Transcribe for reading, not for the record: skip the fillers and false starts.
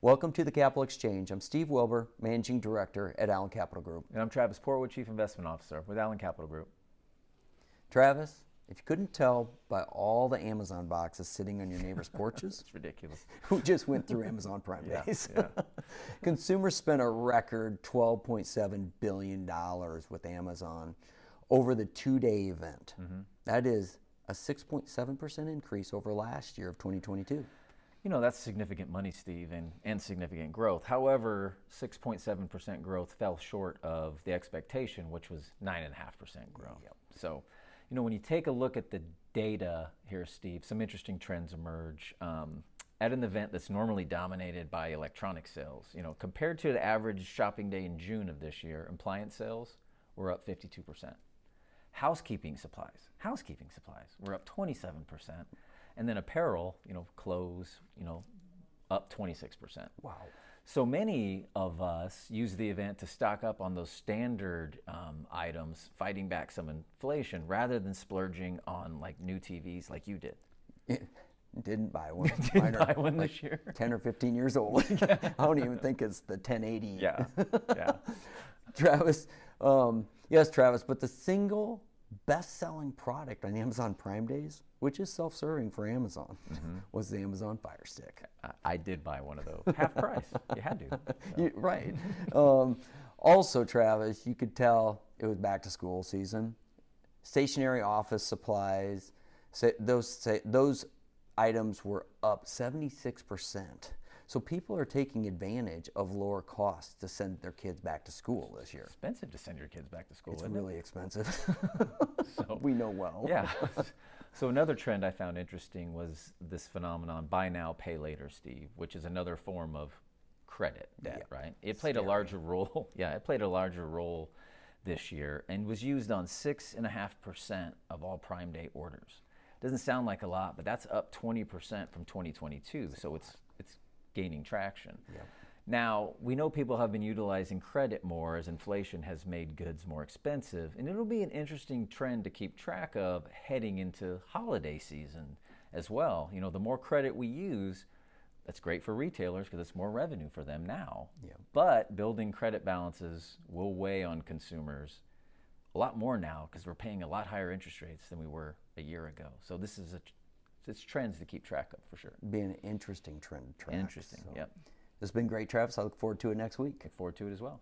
Welcome to the Capital Exchange. I'm Steve Wilbur, Managing Director at Allen Capital Group. And I'm Travis Portwood, Chief Investment Officer with Allen Capital Group. Travis, if you couldn't tell by all the Amazon boxes sitting on your neighbor's porches, It's ridiculous. we just went through Amazon Prime Yeah, Days. yeah. Consumers spent a record $12.7 billion with Amazon over the two-day event. That is a 6.7% increase over last year of 2022. You know, that's significant money, Steve, and significant growth. However, 6.7% growth fell short of the expectation, which was 9.5% growth. Yep. So, you know, when you take a look at the data here, Steve, some interesting trends emerge. At an event that's normally dominated by electronic sales, you know, compared to the average shopping day in June of this year, appliance sales were up 52%. Housekeeping supplies were up 27%. And then apparel, you know, clothes, you know, up 26%. Wow. So many of us use the event to stock up on those standard items, fighting back some inflation, rather than splurging on like new TVs like you did. Didn't buy one. Didn't buy one this year. 10 or 15 years old. I don't even think it's the 1080. Yeah, yeah. Travis, yes, Travis, but the single best-selling product on Amazon Prime Days, which is self-serving for Amazon, was the Amazon Fire Stick. I did buy one of those. Half price. You had to. So. Right. Also, Travis, you could tell it was back to school season. Stationary office supplies, those items were up 76%. So people are taking advantage of lower costs to send their kids back to school this year. Expensive to send your kids back to school. It's isn't really it? expensive. So, we know well. Yeah. So another trend I found interesting was this phenomenon, buy now, pay later, Steve, which is another form of credit debt, right? It played a larger role. Yeah, it played a larger role this year and was used on 6.5% of all Prime Day orders. Doesn't sound like a lot, but that's up 20% from 2022. So it's gaining traction. Yep. Now, we know people have been utilizing credit more as inflation has made goods more expensive, and it'll be an interesting trend to keep track of heading into holiday season as well. You know, the more credit we use, that's great for retailers because it's more revenue for them now. Yep. But building credit balances will weigh on consumers a lot more now because we're paying a lot higher interest rates than we were a year ago. So this is it's trends to keep track of for sure. Be an interesting trend to track. Interesting, So. Yep. This has been great, Travis. I look forward to it next week. Look forward to it as well.